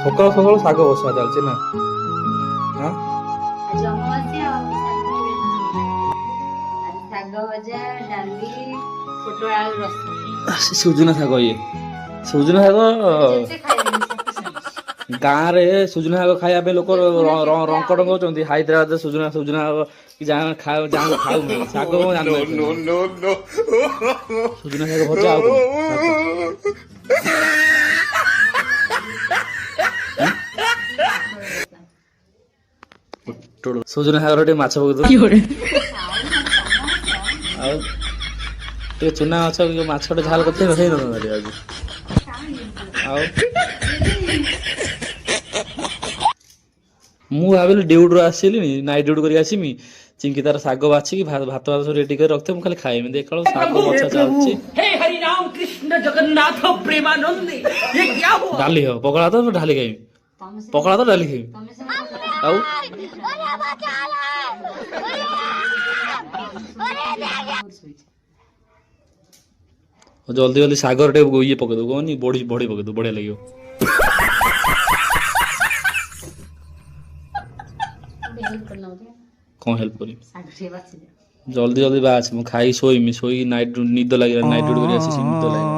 ସକାଳୁ ସକାଳୁ ଶାଗ ବସା ଚାଲିଛି ନା? ହଁ ଆଜି ଅମାବାସ୍ୟା ଆଉ ଶାଗ ଭଜା, ଡାଲି, ପୋଟଳ ଆଳୁ ରସା। ସୁଜୁନା ଶାଗ, ଇଏ ସୁଜୁନା ଶାଗ ଯେତେ ଖାଇବେନି ସଫିସିଏଣ୍ଟ। ଗାଁରେ ସୁଜୁନା ଶାଗ ଖାଇବା ପାଇଁ ଲୋକ ଦେଖୁନା କେତେ ରଙ୍କ ଆହୁରି। ଟଙ୍କ ହଉଛନ୍ତି। ହାଇଦ୍ରାବାଦରେ ସୁଜୁନା ଶାଗ କି ଯାହା ଖାଉନାହାନ୍ତି ଶାଗ କଣ ଜାଣିନାହାନ୍ତି। ସୁଜୁନା ଶାଗ ଭଜା ଆଉ କଣ ଭାତ। ସୁଜୁନା ଶାଗର ଟିକେ ମାଛ ପକେଇଦବ ଆଉ ଟିକେ ଚୁନା ମାଛ ମାଛଟେ ଝାଲ କରିଥିବେ ହେଇନଥାନ୍ତା ଟିକେ ଆଜି। ଆଉ ମୁଁ ଭାବିଲି ଡ୍ୟୁଟିରୁ ଆସିଲିଣି, ନାଇଟ୍ ଡ୍ୟୁଟି କରିକି ଆସିମି, ଚିଙ୍କି ତାର ଶାଗ ବାଛିକି ଭାତ ସବୁ ରେଡି କରି ରଖିଥିବ, ମୁଁ ଖାଲି ଖାଇମି। ଦେଖିଲା ବେଳକୁ ଶାଗ ବଛା ଚାଲିଛି। ଡାଲି ହବ, ପଖାଳ ଭାତ ଡାଲି ଖାଇମି, ପଖାଳ ଭାତ ଡାଲି ଖାଇମି। ଆଉ ଜଲ୍ଦି ଜଲ୍ଦି ଶାଗର ଟିକେ ଇଏ ପକେଇଦବୁ, କହନି ବଢି ପକେଇଦବୁ, ବଢିଆ ଲାଗିବ। କଣ ହେଲ୍ପ କରିବି? ଜଲ୍ଦି ଜଲ୍ଦି ବାଛ, ମୁଁ ଖାଇ ଶୋଇମି, ଶୋଇକି ନିଦ ଲାଗିଲା, ନାଇଟ୍ ଡ୍ୟୁଟି କରି ଆସିଛି ନିଦ ଲାଗିଲା।